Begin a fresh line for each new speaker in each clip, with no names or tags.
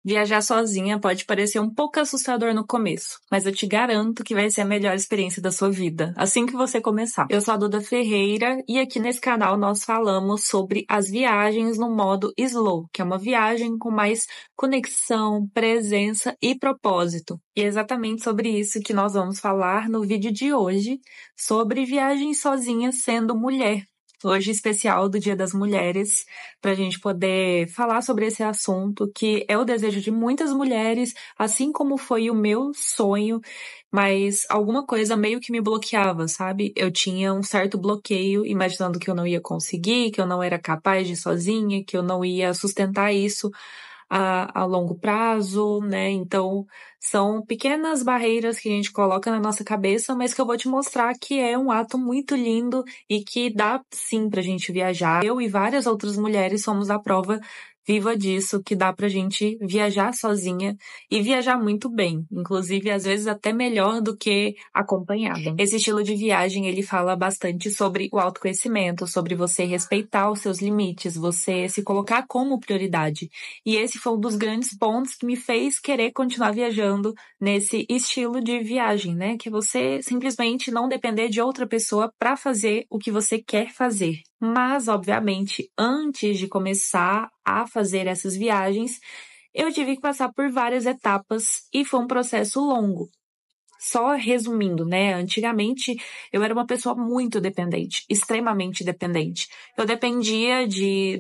Viajar sozinha pode parecer um pouco assustador no começo, mas eu te garanto que vai ser a melhor experiência da sua vida, assim que você começar. Eu sou a Duda Ferreira e aqui nesse canal nós falamos sobre as viagens no modo slow, que é uma viagem com mais conexão, presença e propósito. E é exatamente sobre isso que nós vamos falar no vídeo de hoje, sobre viagem sozinha sendo mulher. Hoje especial do Dia das Mulheres, para a gente poder falar sobre esse assunto, que é o desejo de muitas mulheres, assim como foi o meu sonho, mas alguma coisa meio que me bloqueava, sabe? Eu tinha um certo bloqueio, imaginando que eu não ia conseguir, que eu não era capaz de ir sozinha, que eu não ia sustentar isso a longo prazo, né? Então, são pequenas barreiras que a gente coloca na nossa cabeça, mas que eu vou te mostrar que é um ato muito lindo e que dá sim pra gente viajar. Eu e várias outras mulheres somos a prova viva disso, que dá pra gente viajar sozinha e viajar muito bem, inclusive às vezes até melhor do que acompanhada. Esse estilo de viagem, ele fala bastante sobre o autoconhecimento, sobre você respeitar os seus limites, você se colocar como prioridade. E esse foi um dos grandes pontos que me fez querer continuar viajando nesse estilo de viagem, né? Que você simplesmente não depender de outra pessoa para fazer o que você quer fazer. Mas, obviamente, antes de começar a fazer essas viagens, eu tive que passar por várias etapas e foi um processo longo. Só resumindo, né? Antigamente eu era uma pessoa muito dependente, extremamente dependente. Eu dependia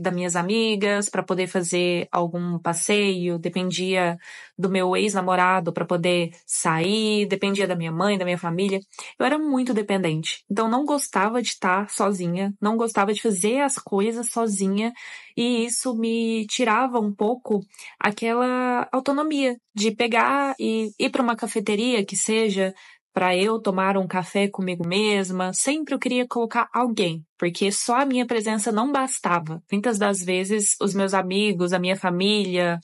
das minhas amigas para poder fazer algum passeio, dependia do meu ex-namorado para poder sair, dependia da minha mãe, da minha família. Eu era muito dependente. Então não gostava de estar sozinha, não gostava de fazer as coisas sozinha, e isso me tirava um pouco aquela autonomia de pegar e ir para uma cafeteria que seja para eu tomar um café comigo mesma. Sempre eu queria colocar alguém, porque só a minha presença não bastava. Muitas das vezes os meus amigos, a minha família,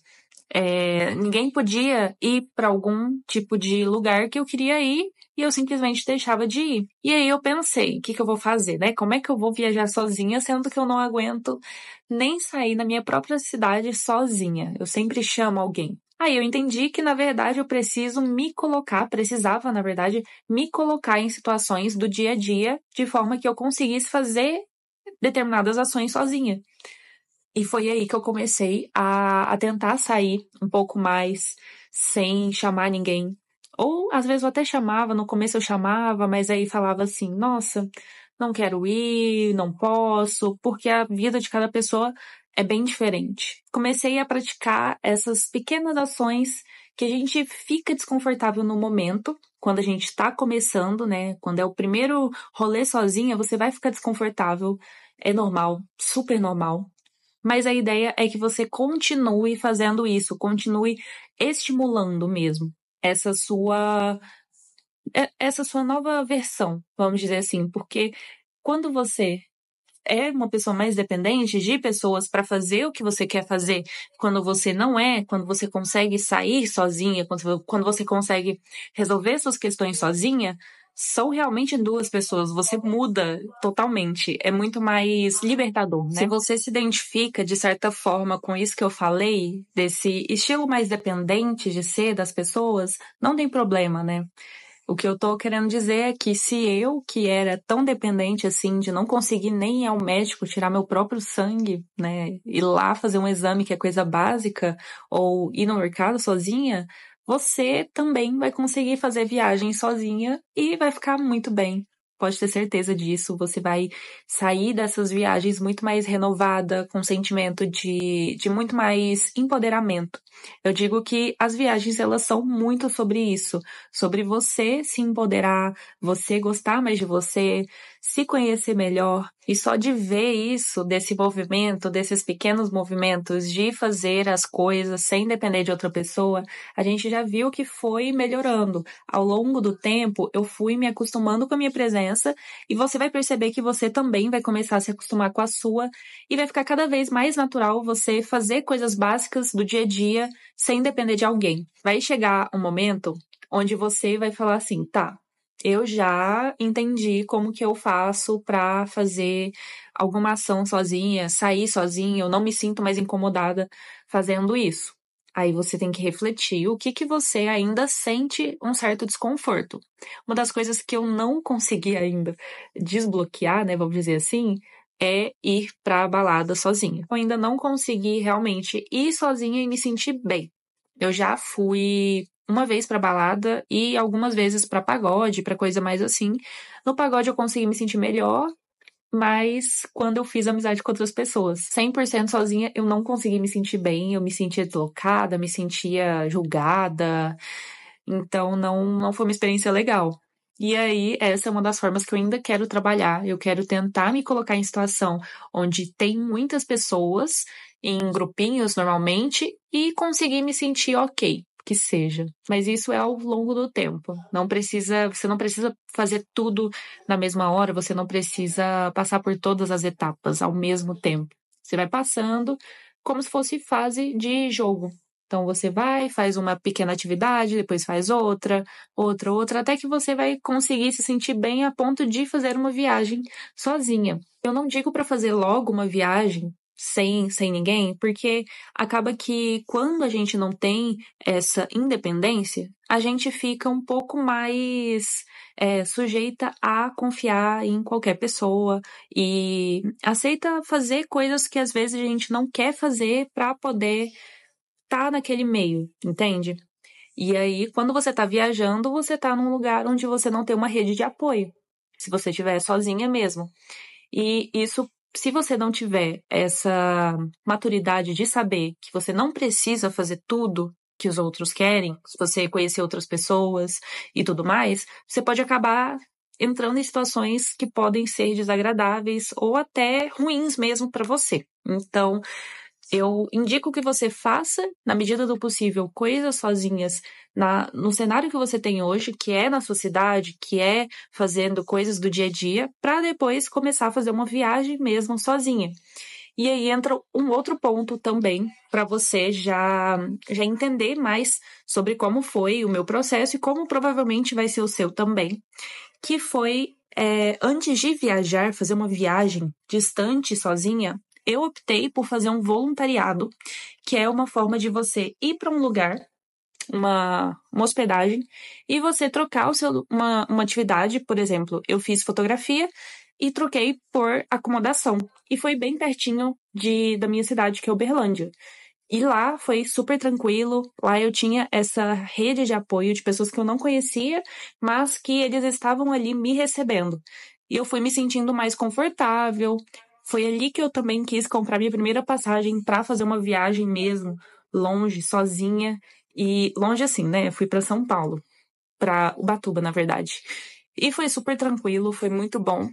ninguém podia ir para algum tipo de lugar que eu queria ir e eu simplesmente deixava de ir. E aí eu pensei, o que que eu vou fazer, né? Como é que eu vou viajar sozinha, sendo que eu não aguento nem sair na minha própria cidade sozinha? Eu sempre chamo alguém. Aí eu entendi que, na verdade, eu precisava, na verdade, me colocar em situações do dia a dia de forma que eu conseguisse fazer determinadas ações sozinha. E foi aí que eu comecei a tentar sair um pouco mais sem chamar ninguém. Ou às vezes eu até chamava, no começo eu chamava, mas aí falava assim: nossa, não quero ir, não posso, porque a vida de cada pessoa é bem diferente. Comecei a praticar essas pequenas ações que a gente fica desconfortável no momento, quando a gente tá começando, né? Quando é o primeiro rolê sozinha, você vai ficar desconfortável. É normal, super normal. Mas a ideia é que você continue fazendo isso, continue estimulando mesmo essa sua, essa sua nova versão, vamos dizer assim, porque quando você é uma pessoa mais dependente de pessoas para fazer o que você quer fazer, quando você não é, quando você consegue sair sozinha, quando você consegue resolver suas questões sozinha, são realmente duas pessoas. Você muda totalmente. É muito mais libertador, né? Se você se identifica de certa forma com isso que eu falei, desse estilo mais dependente de ser das pessoas, não tem problema, né? O que eu tô querendo dizer é que se eu, que era tão dependente assim, de não conseguir nem ir ao médico tirar meu próprio sangue, né, ir lá fazer um exame que é coisa básica, ou ir no mercado sozinha, você também vai conseguir fazer viagem sozinha e vai ficar muito bem. Pode ter certeza disso. Você vai sair dessas viagens muito mais renovada, com sentimento de muito mais empoderamento. Eu digo que as viagens, elas são muito sobre isso, sobre você se empoderar, você gostar mais de você, se conhecer melhor. E só de ver isso, desse movimento, desses pequenos movimentos, de fazer as coisas sem depender de outra pessoa, a gente já viu que foi melhorando. Ao longo do tempo, eu fui me acostumando com a minha presença e você vai perceber que você também vai começar a se acostumar com a sua e vai ficar cada vez mais natural você fazer coisas básicas do dia a dia sem depender de alguém. Vai chegar um momento onde você vai falar assim, tá, eu já entendi como que eu faço pra fazer alguma ação sozinha, sair sozinha, eu não me sinto mais incomodada fazendo isso. Aí você tem que refletir o que você ainda sente um certo desconforto. Uma das coisas que eu não consegui ainda desbloquear, né, vamos dizer assim, é ir pra balada sozinha. Eu ainda não consegui realmente ir sozinha e me sentir bem. Eu já fui uma vez pra balada e algumas vezes pra pagode, pra coisa mais assim. No pagode eu consegui me sentir melhor, mas quando eu fiz amizade com outras pessoas, 100% sozinha, eu não consegui me sentir bem, eu me sentia deslocada, me sentia julgada, então não foi uma experiência legal. E aí, essa é uma das formas que eu ainda quero trabalhar. Eu quero tentar me colocar em situação onde tem muitas pessoas, em grupinhos normalmente, e conseguir me sentir ok, que seja. Mas isso é ao longo do tempo. Você não precisa fazer tudo na mesma hora, você não precisa passar por todas as etapas ao mesmo tempo. Você vai passando como se fosse fase de jogo. Então você vai, faz uma pequena atividade, depois faz outra, até que você vai conseguir se sentir bem a ponto de fazer uma viagem sozinha. Eu não digo para fazer logo uma viagem sem ninguém, porque acaba que quando a gente não tem essa independência, a gente fica um pouco mais sujeita a confiar em qualquer pessoa e aceita fazer coisas que às vezes a gente não quer fazer para poder estar naquele meio, entende? E aí, quando você tá viajando, você tá num lugar onde você não tem uma rede de apoio. Se você estiver sozinha mesmo. E isso, se você não tiver essa maturidade de saber que você não precisa fazer tudo que os outros querem, se você conhecer outras pessoas e tudo mais, você pode acabar entrando em situações que podem ser desagradáveis ou até ruins mesmo para você. Então, eu indico que você faça, na medida do possível, coisas sozinhas no cenário que você tem hoje, que é na sua cidade, que é fazendo coisas do dia a dia, para depois começar a fazer uma viagem mesmo sozinha. E aí entra um outro ponto também para você já entender mais sobre como foi o meu processo e como provavelmente vai ser o seu também, que foi antes de viajar, fazer uma viagem distante sozinha, eu optei por fazer um voluntariado, que é uma forma de você ir para um lugar, uma hospedagem, e você trocar uma atividade, por exemplo, eu fiz fotografia e troquei por acomodação. E foi bem pertinho da minha cidade, que é Uberlândia. E lá foi super tranquilo. Lá eu tinha essa rede de apoio de pessoas que eu não conhecia, mas que eles estavam ali me recebendo. E eu fui me sentindo mais confortável. Foi ali que eu também quis comprar minha primeira passagem para fazer uma viagem mesmo, longe, sozinha. E longe assim, né? Eu fui para São Paulo, para Ubatuba, na verdade. E foi super tranquilo, foi muito bom.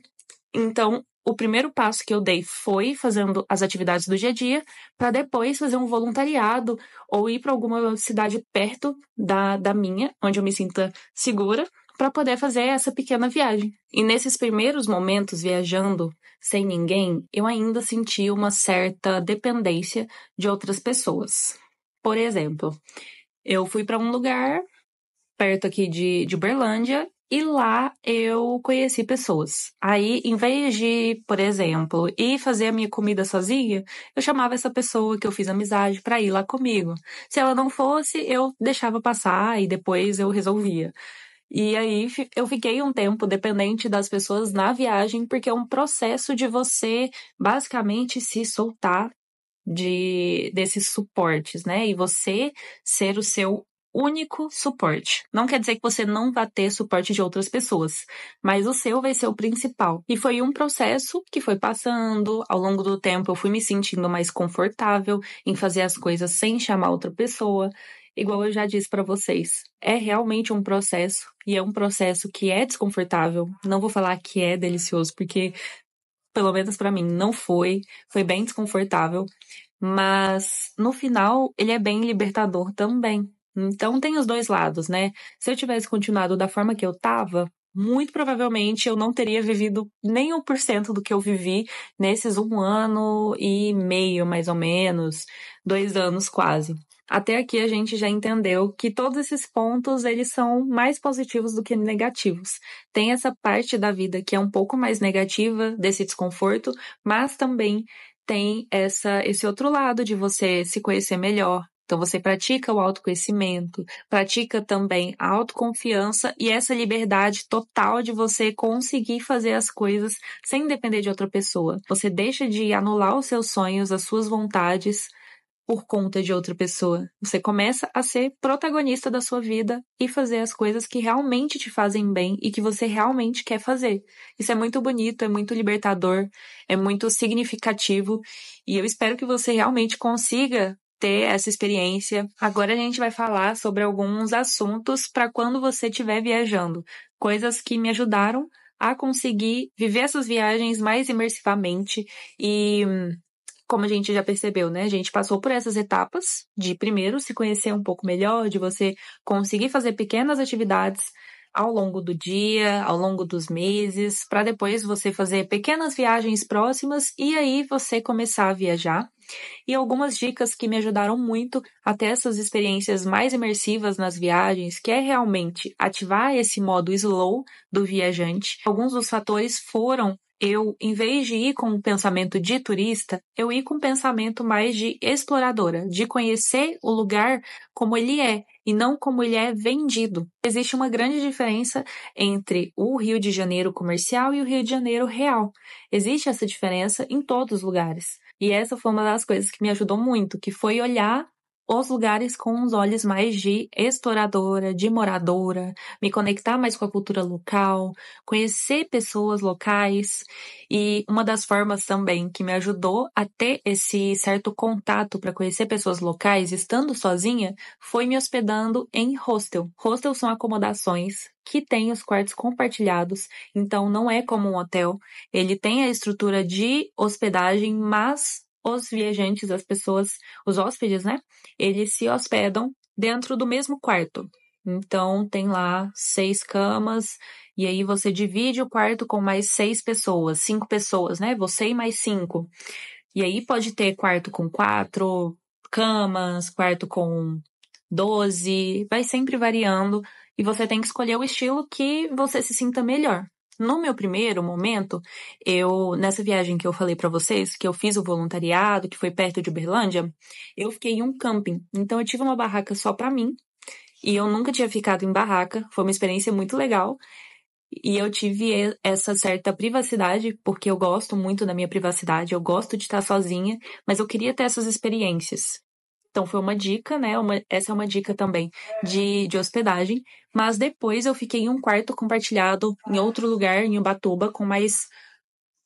Então, o primeiro passo que eu dei foi fazendo as atividades do dia a dia, para depois fazer um voluntariado ou ir para alguma cidade perto da minha, onde eu me sinta segura, para poder fazer essa pequena viagem. E nesses primeiros momentos viajando sem ninguém, eu ainda senti uma certa dependência de outras pessoas. Por exemplo, eu fui para um lugar perto aqui de Uberlândia, e lá eu conheci pessoas. Aí, em vez de, por exemplo, ir fazer a minha comida sozinha, eu chamava essa pessoa que eu fiz amizade para ir lá comigo. Se ela não fosse, eu deixava passar e depois eu resolvia. E aí eu fiquei um tempo dependente das pessoas na viagem, porque é um processo de você basicamente se soltar desses suportes, né? E você ser o seu único suporte. Não quer dizer que você não vai ter suporte de outras pessoas, mas o seu vai ser o principal. E foi um processo que foi passando, ao longo do tempo eu fui me sentindo mais confortável em fazer as coisas sem chamar outra pessoa. Igual eu já disse para vocês, é realmente um processo e é um processo que é desconfortável. Não vou falar que é delicioso, porque pelo menos para mim não foi bem desconfortável, mas no final ele é bem libertador também. Então tem os dois lados, né? Se eu tivesse continuado da forma que eu tava, muito provavelmente eu não teria vivido nem 1% do que eu vivi nesses 1 ano e meio, mais ou menos, 2 anos quase. Até aqui a gente já entendeu que todos esses pontos eles são mais positivos do que negativos. Tem essa parte da vida que é um pouco mais negativa desse desconforto, mas também tem esse outro lado de você se conhecer melhor. Então você pratica o autoconhecimento, pratica também a autoconfiança e essa liberdade total de você conseguir fazer as coisas sem depender de outra pessoa. Você deixa de anular os seus sonhos, as suas vontades por conta de outra pessoa. Você começa a ser protagonista da sua vida e fazer as coisas que realmente te fazem bem e que você realmente quer fazer. Isso é muito bonito, é muito libertador, é muito significativo e eu espero que você realmente consiga ter essa experiência. Agora a gente vai falar sobre alguns assuntos para quando você estiver viajando, coisas que me ajudaram a conseguir viver essas viagens mais imersivamente e como a gente já percebeu, né? A gente passou por essas etapas de primeiro se conhecer um pouco melhor, de você conseguir fazer pequenas atividades ao longo do dia, ao longo dos meses, para depois você fazer pequenas viagens próximas e aí você começar a viajar. E algumas dicas que me ajudaram muito a ter essas experiências mais imersivas nas viagens, que é realmente ativar esse modo slow do viajante. Alguns dos fatores foram eu, em vez de ir com um pensamento de turista, eu ir com um pensamento mais de exploradora, de conhecer o lugar como ele é e não como ele é vendido. Existe uma grande diferença entre o Rio de Janeiro comercial e o Rio de Janeiro real. Existe essa diferença em todos os lugares. E essa foi uma das coisas que me ajudou muito, que foi olhar os lugares com os olhos mais de exploradora, de moradora, me conectar mais com a cultura local, conhecer pessoas locais. E uma das formas também que me ajudou a ter esse certo contato para conhecer pessoas locais, estando sozinha, foi me hospedando em hostel. Hostels são acomodações que têm os quartos compartilhados, então não é como um hotel. Ele tem a estrutura de hospedagem, mas os viajantes, as pessoas, os hóspedes, né? Eles se hospedam dentro do mesmo quarto. Então, tem lá 6 camas, e aí você divide o quarto com mais 6 pessoas, 5 pessoas, né? Você e mais 5. E aí pode ter quarto com 4 camas, quarto com 12, vai sempre variando, e você tem que escolher o estilo que você se sinta melhor. No meu primeiro momento, nessa viagem que eu falei pra vocês, que eu fiz o voluntariado, que foi perto de Uberlândia, eu fiquei em um camping. Então eu tive uma barraca só pra mim, e eu nunca tinha ficado em barraca, foi uma experiência muito legal. E eu tive essa certa privacidade, porque eu gosto muito da minha privacidade, eu gosto de estar sozinha, mas eu queria ter essas experiências. Então foi uma dica, né? Essa é uma dica também de hospedagem. Mas depois eu fiquei em um quarto compartilhado em outro lugar, em Ubatuba, com mais,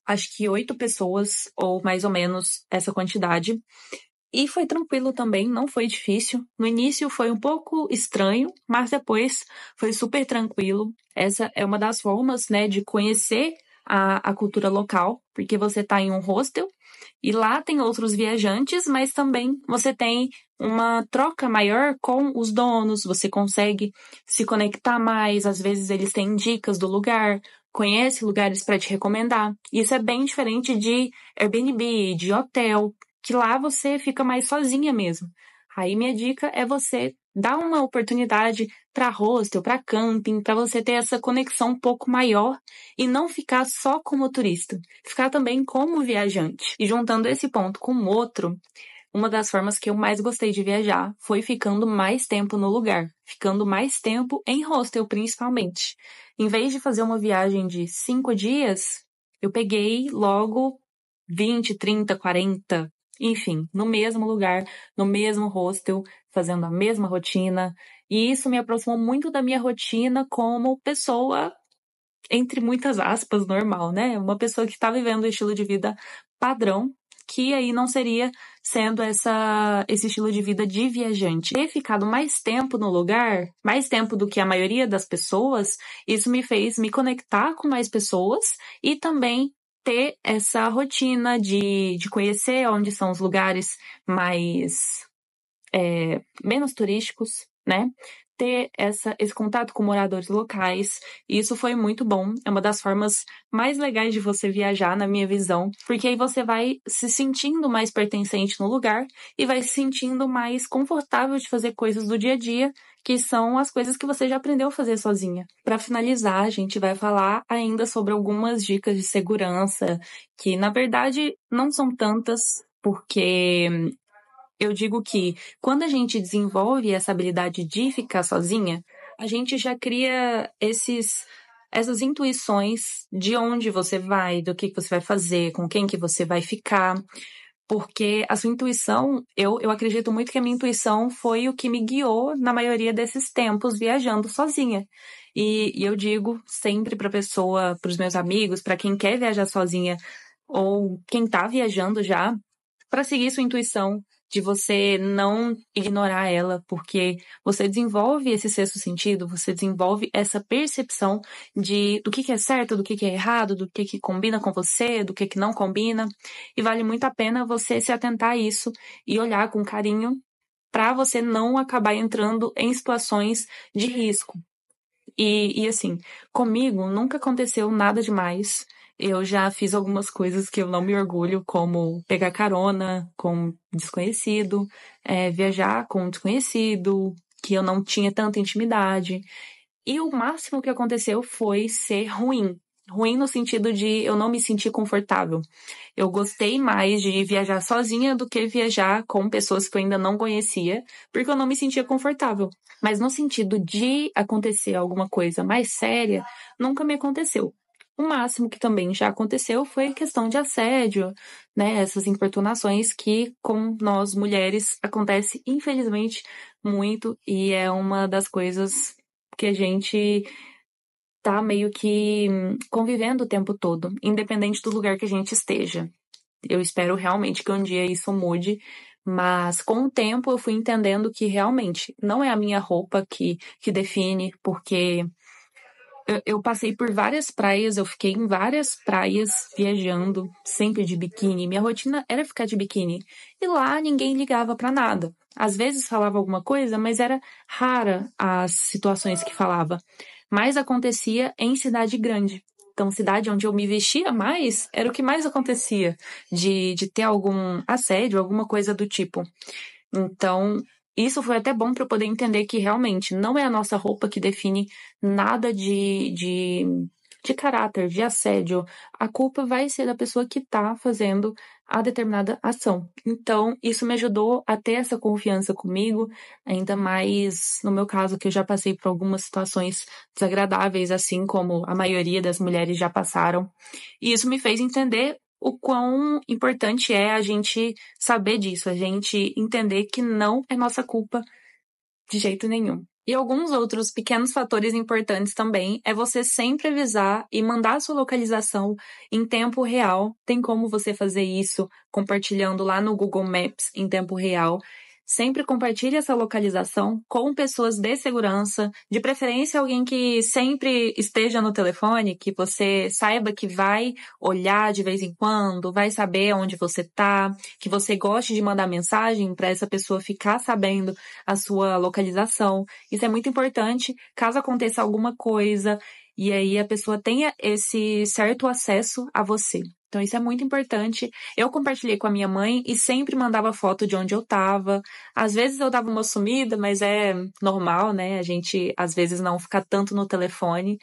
acho que 8 pessoas, ou mais ou menos essa quantidade. E foi tranquilo também, não foi difícil. No início foi um pouco estranho, mas depois foi super tranquilo. Essa é uma das formas, né, de conhecer a cultura local, porque você está em um hostel e lá tem outros viajantes, mas também você tem uma troca maior com os donos, você consegue se conectar mais, às vezes eles têm dicas do lugar, conhece lugares para te recomendar. Isso é bem diferente de Airbnb, de hotel, que lá você fica mais sozinha mesmo. Aí minha dica é você dar uma oportunidade para hostel, para camping, para você ter essa conexão um pouco maior e não ficar só como turista, ficar também como viajante. E juntando esse ponto com o outro, uma das formas que eu mais gostei de viajar foi ficando mais tempo no lugar, ficando mais tempo em hostel principalmente. Em vez de fazer uma viagem de 5 dias, eu peguei logo 20, 30, 40, enfim, no mesmo lugar, no mesmo hostel, fazendo a mesma rotina. E isso me aproximou muito da minha rotina como pessoa, entre muitas aspas, normal, né? Uma pessoa que está vivendo o estilo de vida padrão, que aí não seria sendo esse estilo de vida de viajante. Ter ficado mais tempo no lugar, mais tempo do que a maioria das pessoas, isso me fez me conectar com mais pessoas e também ter essa rotina de conhecer onde são os lugares mais menos turísticos, né? Ter esse contato com moradores locais. E isso foi muito bom. É uma das formas mais legais de você viajar, na minha visão, porque aí você vai se sentindo mais pertencente no lugar e vai se sentindo mais confortável de fazer coisas do dia a dia, que são as coisas que você já aprendeu a fazer sozinha. Para finalizar, a gente vai falar ainda sobre algumas dicas de segurança, que na verdade não são tantas, porque Eu digo que quando a gente desenvolve essa habilidade de ficar sozinha, a gente já cria essas intuições de onde você vai, do que você vai fazer, com quem que você vai ficar. Porque a sua intuição, eu acredito muito que a minha intuição foi o que me guiou na maioria desses tempos viajando sozinha. E eu digo sempre para pessoa, para os meus amigos, para quem quer viajar sozinha ou quem tá viajando já, para seguir sua intuição, de você não ignorar ela, porque você desenvolve esse sexto sentido, você desenvolve essa percepção do que é certo, do que é errado, do que combina com você, do que não combina, e vale muito a pena você se atentar a isso e olhar com carinho para você não acabar entrando em situações de risco. E assim, comigo nunca aconteceu nada demais. Eu já fiz algumas coisas que eu não me orgulho, como pegar carona com desconhecido, viajar com desconhecido, que eu não tinha tanta intimidade. E o máximo que aconteceu foi ser ruim. Ruim no sentido de eu não me sentir confortável. Eu gostei mais de viajar sozinha do que viajar com pessoas que eu ainda não conhecia, porque eu não me sentia confortável. Mas no sentido de acontecer alguma coisa mais séria, nunca me aconteceu. O máximo que também já aconteceu foi questão de assédio, né? Essas importunações que com nós mulheres acontece infelizmente muito e é uma das coisas que a gente tá meio que convivendo o tempo todo, independente do lugar que a gente esteja. Eu espero realmente que um dia isso mude, mas com o tempo eu fui entendendo que realmente não é a minha roupa que define, porque eu passei por várias praias, eu fiquei em várias praias viajando, sempre de biquíni. Minha rotina era ficar de biquíni. E lá ninguém ligava pra nada. Às vezes falava alguma coisa, mas era rara as situações que falava. Mas acontecia em cidade grande. Então, cidade onde eu me vestia mais, era o que mais acontecia. De ter algum assédio, alguma coisa do tipo. Então, isso foi até bom para eu poder entender que realmente não é a nossa roupa que define nada de caráter, de assédio. A culpa vai ser da pessoa que está fazendo a determinada ação. Então, isso me ajudou a ter essa confiança comigo, ainda mais no meu caso, que eu já passei por algumas situações desagradáveis, assim como a maioria das mulheres já passaram. E isso me fez entender o quão importante é a gente saber disso, a gente entender que não é nossa culpa de jeito nenhum. E alguns outros pequenos fatores importantes também é você sempre avisar e mandar a sua localização em tempo real. Tem como você fazer isso compartilhando lá no Google Maps em tempo real. Sempre compartilhe essa localização com pessoas de segurança, de preferência alguém que sempre esteja no telefone, que você saiba que vai olhar de vez em quando, vai saber onde você tá, que você goste de mandar mensagem para essa pessoa ficar sabendo a sua localização. Isso é muito importante caso aconteça alguma coisa e aí a pessoa tenha esse certo acesso a você. Então isso é muito importante. Eu compartilhei com a minha mãe e sempre mandava foto de onde eu tava. Às vezes eu dava uma sumida, mas é normal, né? A gente às vezes não fica tanto no telefone.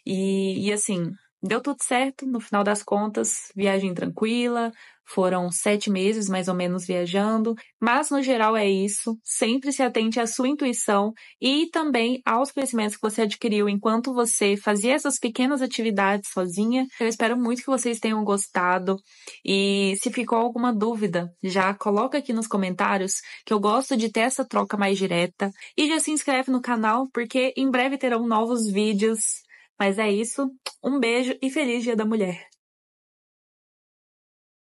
E assim, deu tudo certo, no final das contas, viagem tranquila, foram 7 meses mais ou menos viajando, mas no geral é isso, sempre se atente à sua intuição e também aos conhecimentos que você adquiriu enquanto você fazia essas pequenas atividades sozinha. Eu espero muito que vocês tenham gostado e se ficou alguma dúvida, já coloca aqui nos comentários que eu gosto de ter essa troca mais direta e já se inscreve no canal porque em breve terão novos vídeos. Mas é isso. Um beijo e feliz Dia da Mulher!